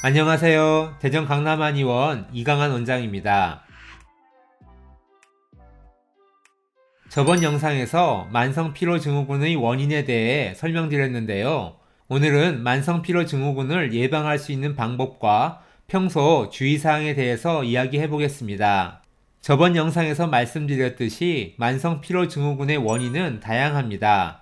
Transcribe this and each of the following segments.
안녕하세요. 대전 강남한의원 이강한 원장입니다. 저번 영상에서 만성피로증후군의 원인에 대해 설명드렸는데요. 오늘은 만성피로증후군을 예방할 수 있는 방법과 평소 주의사항에 대해서 이야기해 보겠습니다. 저번 영상에서 말씀드렸듯이 만성피로증후군의 원인은 다양합니다.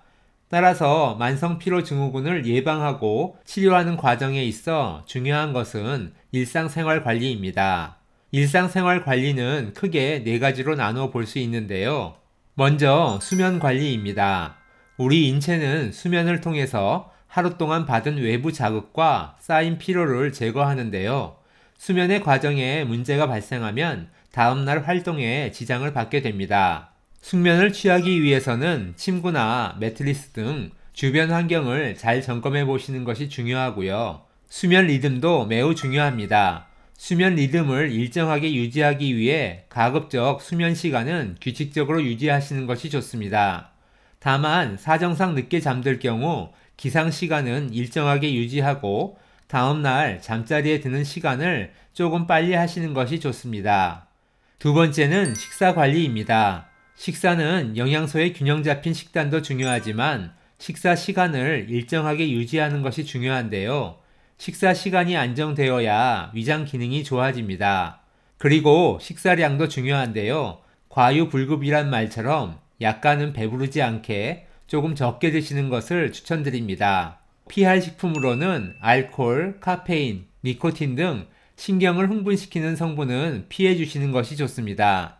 따라서 만성피로증후군을 예방하고 치료하는 과정에 있어 중요한 것은 일상생활관리입니다. 일상생활관리는 크게 4가지로 나누어 볼 수 있는데요. 먼저 수면관리입니다. 우리 인체는 수면을 통해서 하루 동안 받은 외부 자극과 쌓인 피로를 제거하는데요. 수면의 과정에 문제가 발생하면 다음날 활동에 지장을 받게 됩니다. 숙면을 취하기 위해서는 침구나 매트리스 등 주변 환경을 잘 점검해 보시는 것이 중요하고요. 수면 리듬도 매우 중요합니다. 수면 리듬을 일정하게 유지하기 위해 가급적 수면 시간은 규칙적으로 유지하시는 것이 좋습니다. 다만 사정상 늦게 잠들 경우 기상 시간은 일정하게 유지하고 다음날 잠자리에 드는 시간을 조금 빨리 하시는 것이 좋습니다. 두 번째는 식사 관리입니다. 식사는 영양소의 균형 잡힌 식단도 중요하지만 식사 시간을 일정하게 유지하는 것이 중요한데요. 식사 시간이 안정되어야 위장 기능이 좋아집니다. 그리고 식사량도 중요한데요. 과유불급이란 말처럼 약간은 배부르지 않게 조금 적게 드시는 것을 추천드립니다. 피할 식품으로는 알코올, 카페인, 니코틴 등 신경을 흥분시키는 성분은 피해 주시는 것이 좋습니다.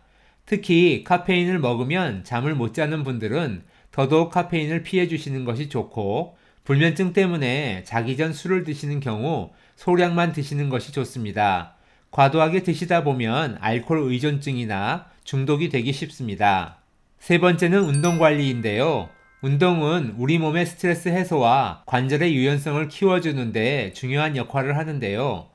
특히 카페인을 먹으면 잠을 못 자는 분들은 더더욱 카페인을 피해 주시는 것이 좋고, 불면증 때문에 자기 전 술을 드시는 경우 소량만 드시는 것이 좋습니다. 과도하게 드시다 보면 알코올 의존증이나 중독이 되기 쉽습니다. 세 번째는 운동 관리인데요. 운동은 우리 몸의 스트레스 해소와 관절의 유연성을 키워주는데 중요한 역할을 하는데요.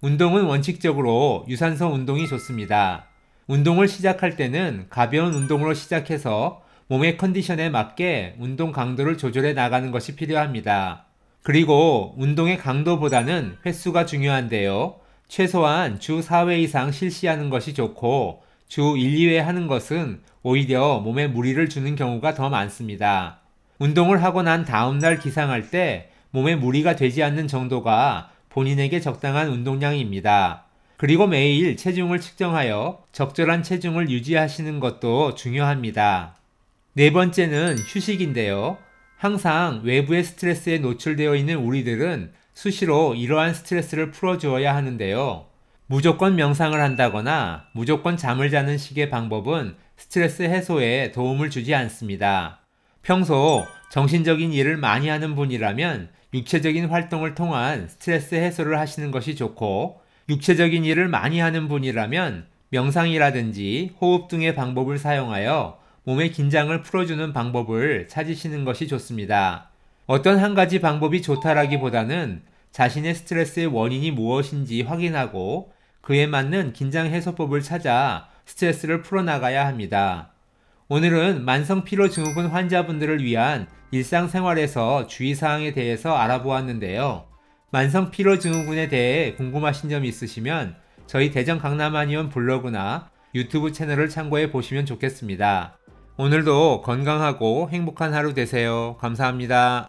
운동은 원칙적으로 유산소 운동이 좋습니다. 운동을 시작할 때는 가벼운 운동으로 시작해서 몸의 컨디션에 맞게 운동 강도를 조절해 나가는 것이 필요합니다. 그리고 운동의 강도보다는 횟수가 중요한데요. 최소한 주 4회 이상 실시하는 것이 좋고 주 1, 2회 하는 것은 오히려 몸에 무리를 주는 경우가 더 많습니다. 운동을 하고 난 다음날 기상할 때 몸에 무리가 되지 않는 정도가 본인에게 적당한 운동량입니다. 그리고 매일 체중을 측정하여 적절한 체중을 유지하시는 것도 중요합니다. 네 번째는 휴식인데요. 항상 외부의 스트레스에 노출되어 있는 우리들은 수시로 이러한 스트레스를 풀어주어야 하는데요. 무조건 명상을 한다거나 무조건 잠을 자는 식의 방법은 스트레스 해소에 도움을 주지 않습니다. 평소 정신적인 일을 많이 하는 분이라면 육체적인 활동을 통한 스트레스 해소를 하시는 것이 좋고, 육체적인 일을 많이 하는 분이라면 명상이라든지 호흡 등의 방법을 사용하여 몸의 긴장을 풀어주는 방법을 찾으시는 것이 좋습니다. 어떤 한 가지 방법이 좋다라기보다는 자신의 스트레스의 원인이 무엇인지 확인하고 그에 맞는 긴장 해소법을 찾아 스트레스를 풀어나가야 합니다. 오늘은 만성피로증후군 환자분들을 위한 일상생활에서 주의사항에 대해서 알아보았는데요. 만성피로증후군에 대해 궁금하신 점 있으시면 저희 대전 강남한의원 블로그나 유튜브 채널을 참고해 보시면 좋겠습니다. 오늘도 건강하고 행복한 하루 되세요. 감사합니다.